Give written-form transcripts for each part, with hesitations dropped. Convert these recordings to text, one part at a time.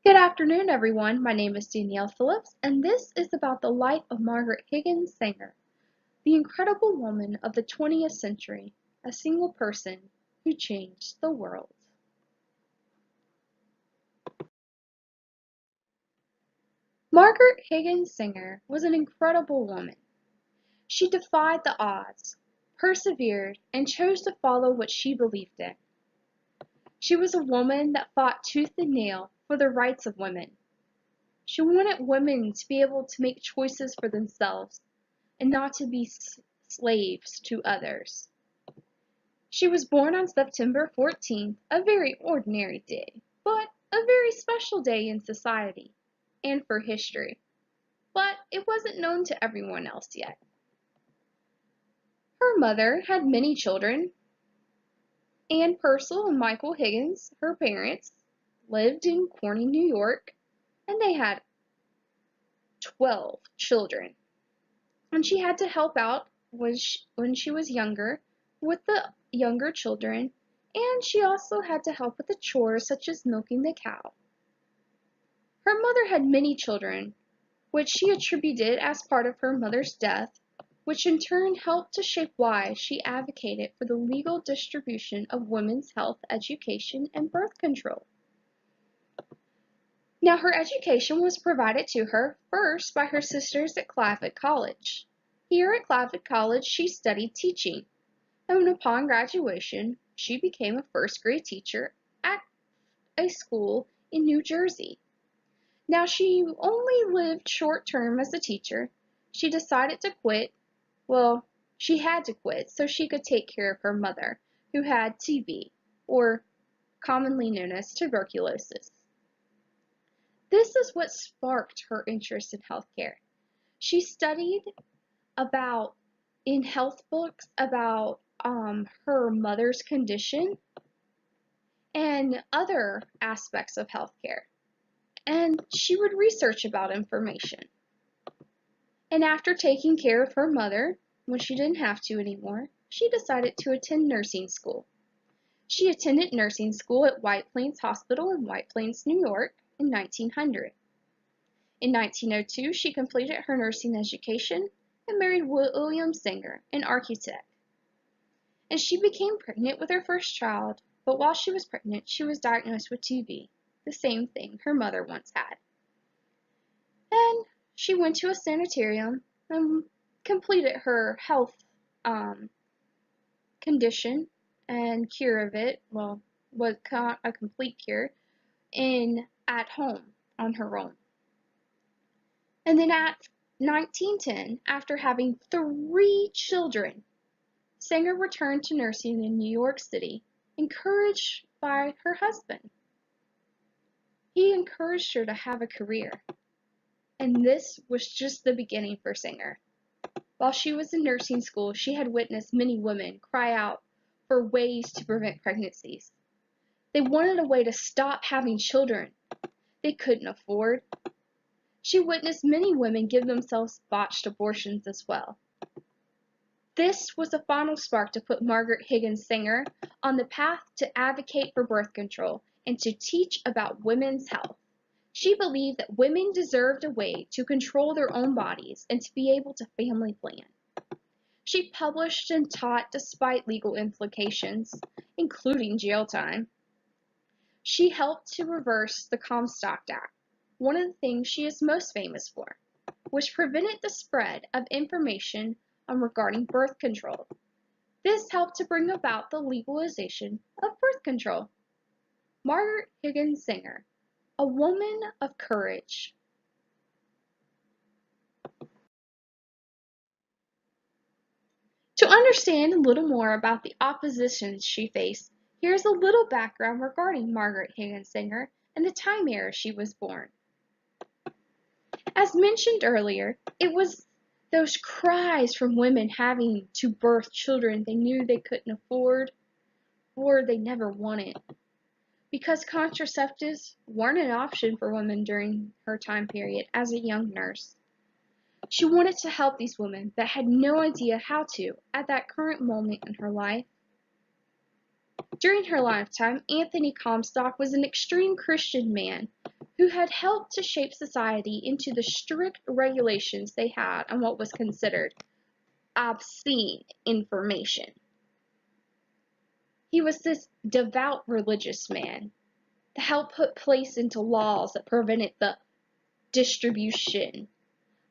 Good afternoon, everyone. My name is Danielle Phillips, and this is about the life of Margaret Higgins Sanger, the incredible woman of the 20th century, a single person who changed the world. Margaret Higgins Sanger was an incredible woman. She defied the odds, persevered, and chose to follow what she believed in. She was a woman that fought tooth and nail for the rights of women. She wanted women to be able to make choices for themselves and not to be slaves to others. She was born on September 14th, a very ordinary day, but a very special day in society and for history. But it wasn't known to everyone else yet. Her mother had many children. Anne Purcell and Michael Higgins, her parents, lived in Corning, New York, and they had 12 children. And she had to help out when she was younger with the younger children, and she also had to help with the chores such as milking the cow. Her mother had many children, which she attributed as part of her mother's death, which in turn helped to shape why she advocated for the legal distribution of women's health education and birth control. Now, her education was provided to her first by her sisters at Claflin College. Here at Claflin College, she studied teaching, and upon graduation, she became a first-grade teacher at a school in New Jersey. Now, she only lived short-term as a teacher. She decided to quit. Well, she had to quit so she could take care of her mother, who had TB, or commonly known as tuberculosis. This is what sparked her interest in healthcare. She studied in health books about her mother's condition and other aspects of healthcare. And she would research about information. And after taking care of her mother, when she didn't have to anymore, she decided to attend nursing school. She attended nursing school at White Plains Hospital in White Plains, New York in 1900. In 1902, she completed her nursing education and married William Sanger, an architect. And she became pregnant with her first child, but while she was pregnant, she was diagnosed with TB, the same thing her mother once had. And she went to a sanitarium and completed her health condition and cure of it, well, was a complete cure, at home on her own. And then at 1910, after having 3 children, Sanger returned to nursing in New York City, encouraged by her husband. He encouraged her to have a career, and this was just the beginning for Sanger. While she was in nursing school, she had witnessed many women cry out for ways to prevent pregnancies. They wanted a way to stop having children they couldn't afford. She witnessed many women give themselves botched abortions as well. This was the final spark to put Margaret Higgins Sanger on the path to advocate for birth control and to teach about women's health. She believed that women deserved a way to control their own bodies and to be able to family plan. She published and taught despite legal implications, including jail time. She helped to reverse the Comstock Act, one of the things she is most famous for, which prevented the spread of information regarding birth control. This helped to bring about the legalization of birth control. Margaret Higgins Sanger, a woman of courage. To understand a little more about the opposition she faced, here's a little background regarding Margaret Higgins Sanger and the time era she was born. As mentioned earlier, it was those cries from women having to birth children they knew they couldn't afford or they never wanted. Because contraceptives weren't an option for women during her time period as a young nurse. She wanted to help these women that had no idea how to at that current moment in her life. During her lifetime, Anthony Comstock was an extreme Christian man who had helped to shape society into the strict regulations they had on what was considered obscene information. He was this devout religious man that helped put place into laws that prevented the distribution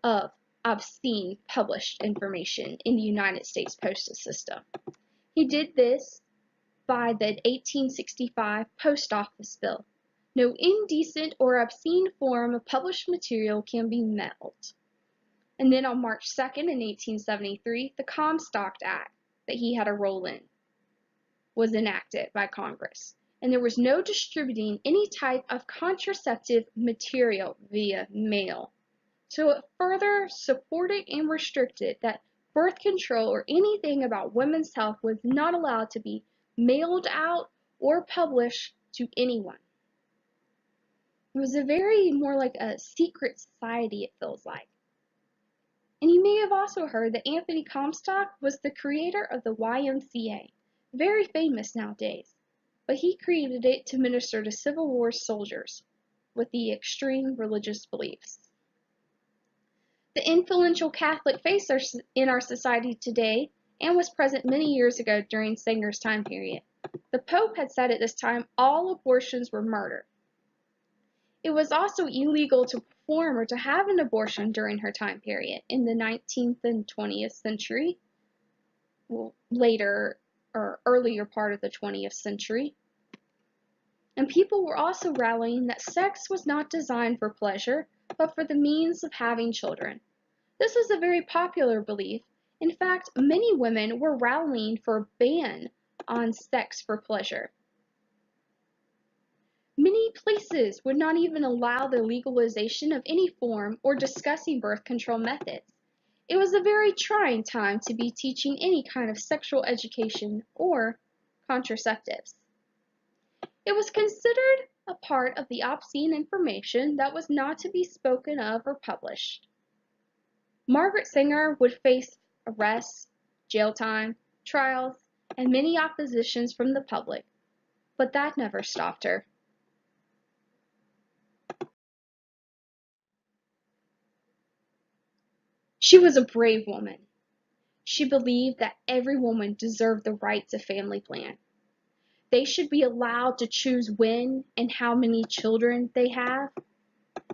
of obscene published information in the United States postal system. He did this by the 1865 Post Office Bill. No indecent or obscene form of published material can be mailed. And then on March 2nd in 1873, the Comstock Act that he had a role in was enacted by Congress. And there was no distributing any type of contraceptive material via mail. So it further supported and restricted that birth control or anything about women's health was not allowed to be mailed out or published to anyone. It was a very more like a secret society, it feels like. And you may have also heard that Anthony Comstock was the creator of the YMCA, very famous nowadays, but he created it to minister to Civil War soldiers with the extreme religious beliefs. The influential Catholic faith in our society today and was present many years ago during Sanger's time period. The Pope had said at this time all abortions were murder. It was also illegal to perform or to have an abortion during her time period in the 19th and 20th century, well, later or earlier part of the 20th century. And people were also rallying that sex was not designed for pleasure, but for the means of having children. This was a very popular belief. In fact, many women were rallying for a ban on sex for pleasure. Many places would not even allow the legalization of any form or discussing birth control methods. It was a very trying time to be teaching any kind of sexual education or contraceptives. It was considered a part of the obscene information that was not to be spoken of or published. Margaret Sanger would face arrests, jail time, trials, and many oppositions from the public, but that never stopped her. She was a brave woman. She believed that every woman deserved the right to family plan. They should be allowed to choose when and how many children they have.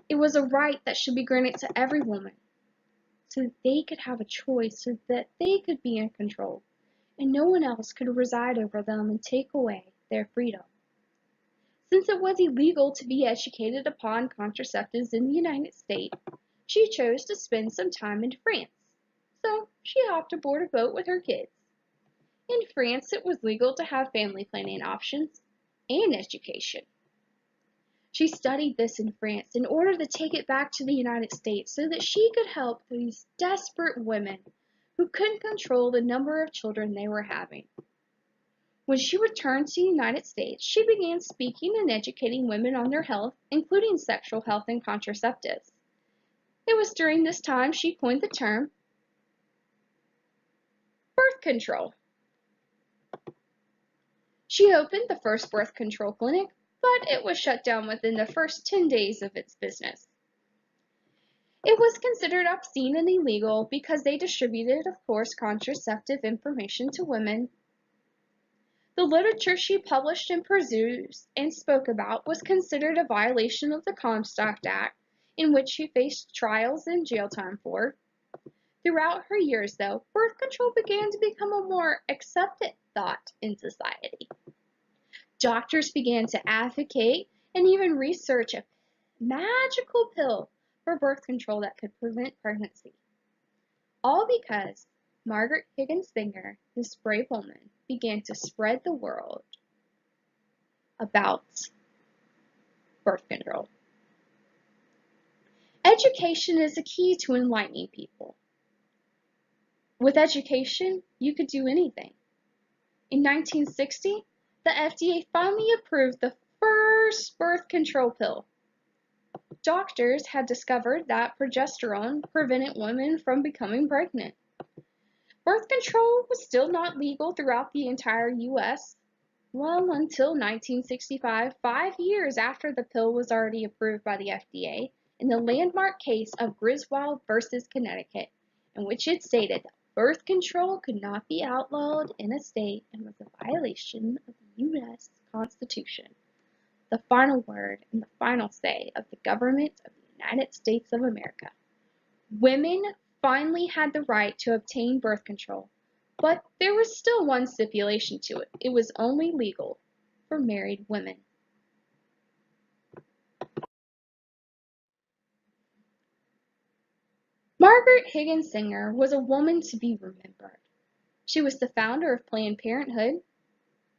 It was a right that should be granted to every woman, so that they could have a choice, so that they could be in control, and no one else could reside over them and take away their freedom. Since it was illegal to be educated upon contraceptives in the United States, she chose to spend some time in France, so she hopped aboard a boat with her kids. In France, it was legal to have family planning options and education. She studied this in France in order to take it back to the United States so that she could help these desperate women who couldn't control the number of children they were having. When she returned to the United States, she began speaking and educating women on their health, including sexual health and contraceptives. It was during this time she coined the term birth control. She opened the first birth control clinic, but it was shut down within the first 10 days of its business. It was considered obscene and illegal because they distributed, of course, contraceptive information to women. The literature she published and produced and spoke about was considered a violation of the Comstock Act, in which she faced trials and jail time for. Throughout her years, though, birth control began to become a more accepted thought in society. Doctors began to advocate and even research a magical pill for birth control that could prevent pregnancy. All because Margaret Higgins Sanger, this brave woman, began to spread the word about birth control. Education is a key to enlightening people. With education, you could do anything. In 1960, the FDA finally approved the first birth control pill. Doctors had discovered that progesterone prevented women from becoming pregnant. Birth control was still not legal throughout the entire U.S., Well, until 1965, 5 years after the pill was already approved by the FDA, in the landmark case of Griswold versus Connecticut, in which it stated that birth control could not be outlawed in a state and was a violation of the U.S. Constitution. The final word and the final say of the government of the United States of America. Women finally had the right to obtain birth control, but there was still one stipulation to it. It was only legal for married women. Margaret Higgins Singer was a woman to be remembered. She was the founder of Planned Parenthood,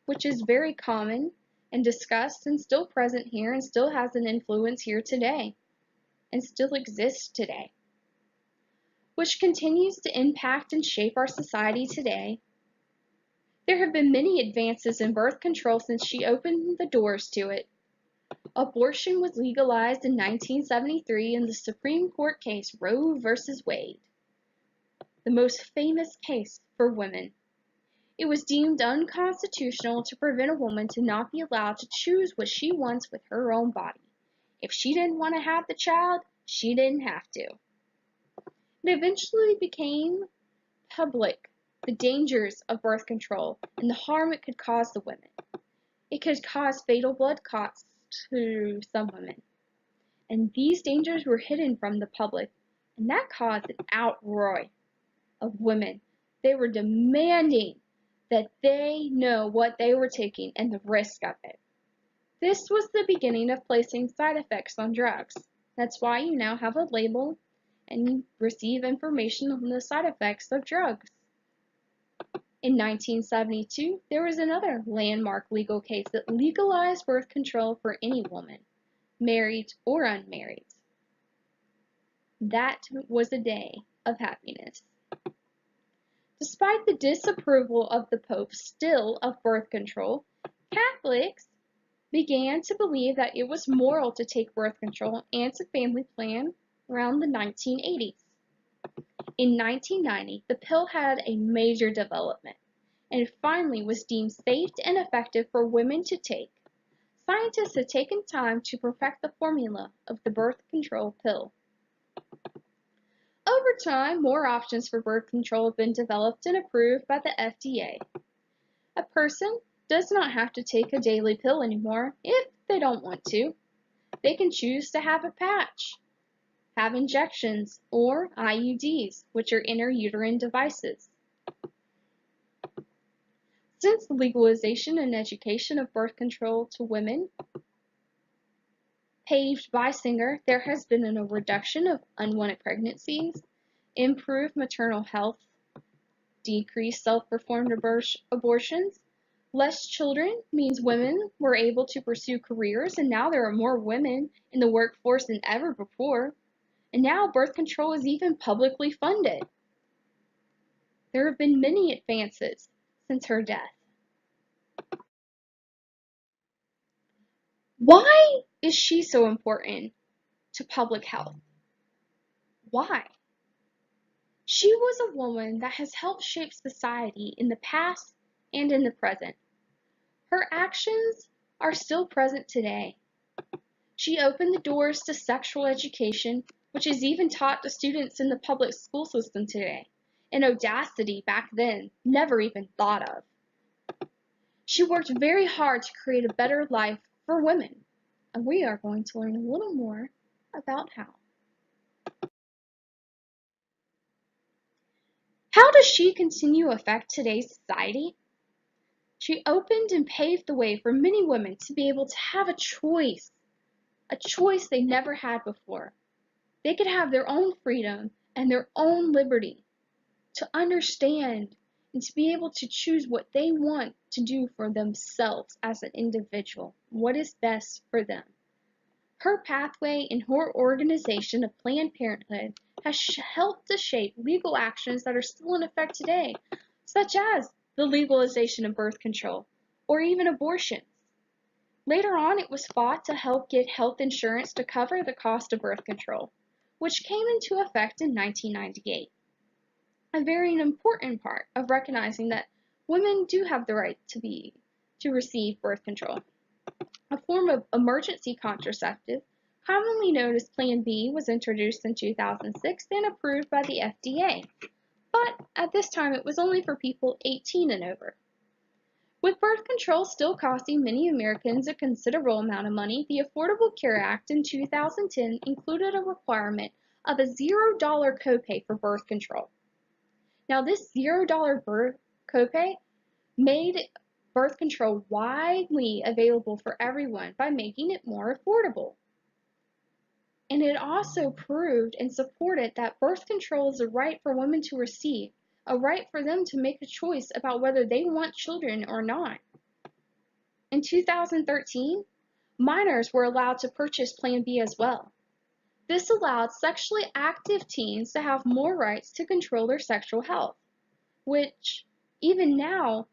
which is very common and discussed and still present here and still has an influence here today and still exists today, which continues to impact and shape our society today. There have been many advances in birth control since she opened the doors to it. Abortion was legalized in 1973 in the Supreme Court case Roe v. Wade, the most famous case for women. It was deemed unconstitutional to prevent a woman to not be allowed to choose what she wants with her own body. If she didn't want to have the child, she didn't have to. It eventually became public the dangers of birth control and the harm it could cause the women. It could cause fatal blood clots to some women. And these dangers were hidden from the public, and that caused an outroar of women. They were demanding that they know what they were taking and the risk of it. This was the beginning of placing side effects on drugs. That's why you now have a label and receive information on the side effects of drugs. In 1972, there was another landmark legal case that legalized birth control for any woman, married or unmarried. That was a day of happiness. Despite the disapproval of the Pope still of birth control, Catholics began to believe that it was moral to take birth control and to family plan around the 1980s. In 1990, the pill had a major development and finally was deemed safe and effective for women to take. Scientists have taken time to perfect the formula of the birth control pill. Over time, more options for birth control have been developed and approved by the FDA. A person does not have to take a daily pill anymore if they don't want to. They can choose to have a patch, have injections, or IUDs, which are intrauterine devices. Since the legalization and education of birth control to women, paved by Singer, there has been a reduction of unwanted pregnancies, improved maternal health, decreased self-performed abortions. Less children means women were able to pursue careers, and now there are more women in the workforce than ever before. And now birth control is even publicly funded. There have been many advances since her death. Why is she so important to public health? Why? She was a woman that has helped shape society in the past and in the present. Her actions are still present today. She opened the doors to sexual education, which is even taught to students in the public school system today, an audacity back then never even thought of. She worked very hard to create a better life for women, and we are going to learn a little more about how. How does she continue to affect today's society? She opened and paved the way for many women to be able to have a choice they never had before. They could have their own freedom and their own liberty to understand and to be able to choose what they want to do for themselves as an individual, what is best for them. Her pathway and her organization of Planned Parenthood has helped to shape legal actions that are still in effect today, such as the legalization of birth control or even abortions. Later on, it was fought to help get health insurance to cover the cost of birth control, which came into effect in 1998. A very important part of recognizing that women do have the right to to receive birth control. A form of emergency contraceptive, commonly known as Plan B, was introduced in 2006 and approved by the FDA, but at this time it was only for people 18 and over. With birth control still costing many Americans a considerable amount of money, the Affordable Care Act in 2010 included a requirement of a $0 copay for birth control. Now, this $0 copay made birth control widely available for everyone by making it more affordable. And it also proved and supported that birth control is a right for women to receive, a right for them to make a choice about whether they want children or not. In 2013, minors were allowed to purchase Plan B as well. This allowed sexually active teens to have more rights to control their sexual health, which even now,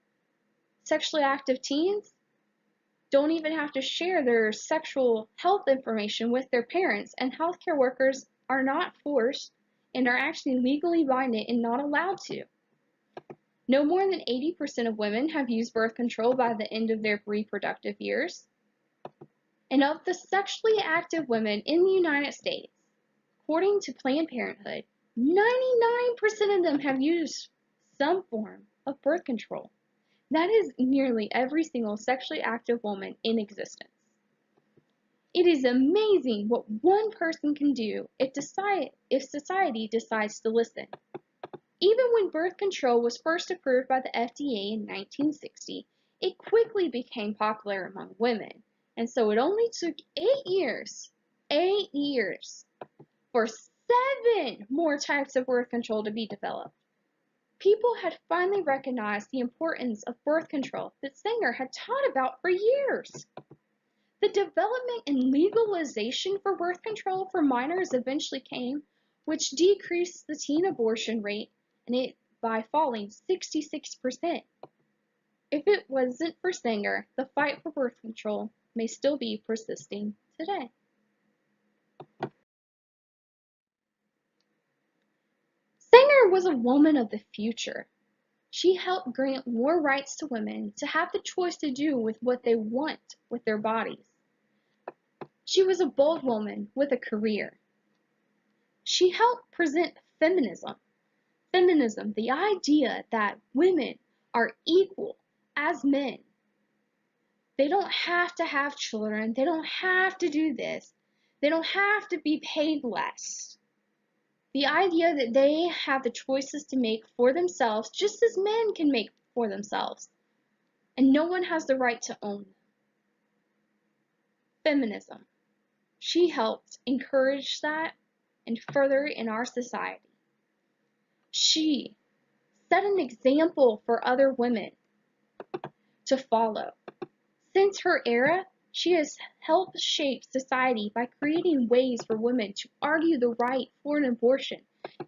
sexually active teens don't even have to share their sexual health information with their parents, and healthcare workers are not forced and are actually legally binding and not allowed to. No more than 80% of women have used birth control by the end of their reproductive years. And of the sexually active women in the United States, according to Planned Parenthood, 99% of them have used some form of birth control. That is nearly every single sexually active woman in existence. It is amazing what one person can do if society decides to listen. Even when birth control was first approved by the FDA in 1960, it quickly became popular among women, and so it only took 8 years, for 7 more types of birth control to be developed. People had finally recognized the importance of birth control that Sanger had taught about for years. The development and legalization for birth control for minors eventually came, which decreased the teen abortion rate by falling 66%. If it wasn't for Sanger, the fight for birth control may still be persisting today. Sanger was a woman of the future. She helped grant more rights to women to have the choice to do with what they want with their bodies. She was a bold woman with a career. She helped present feminism. Feminism, the idea that women are equal as men. They don't have to have children. They don't have to do this. They don't have to be paid less. The idea that they have the choices to make for themselves just as men can make for themselves. And no one has the right to own them. Feminism. She helped encourage that and further in our society. She set an example for other women to follow. Since her era, she has helped shape society by creating ways for women to argue the right for an abortion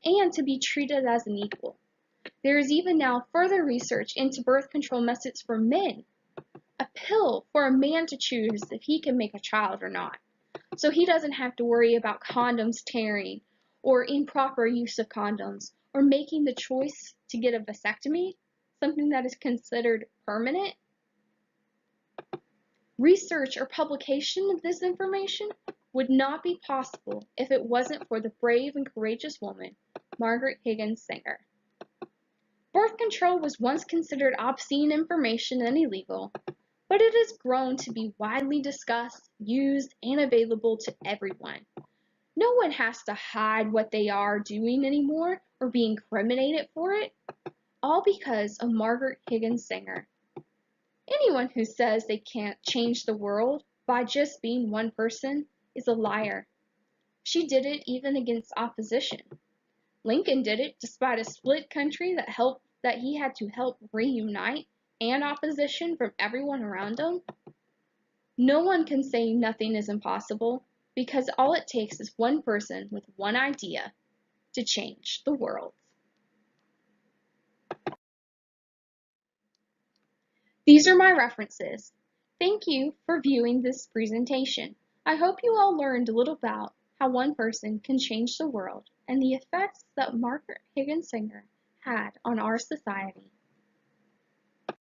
and to be treated as an equal. There is even now further research into birth control methods for men, a pill for a man to choose if he can make a child or not, so he doesn't have to worry about condoms tearing or improper use of condoms or making the choice to get a vasectomy, something that is considered permanent. Research or publication of this information would not be possible if it wasn't for the brave and courageous woman, Margaret Higgins Sanger. Birth control was once considered obscene information and illegal, but it has grown to be widely discussed, used, and available to everyone. No one has to hide what they are doing anymore or be incriminated for it, all because of Margaret Higgins Sanger. Anyone who says they can't change the world by just being one person is a liar. She did it even against opposition. Lincoln did it despite a split country that he had to help reunite and opposition from everyone around him. No one can say nothing is impossible because all it takes is one person with one idea to change the world. These are my references. Thank you for viewing this presentation. I hope you all learned a little about how one person can change the world and the effects that Margaret Higgins Sanger had on our society.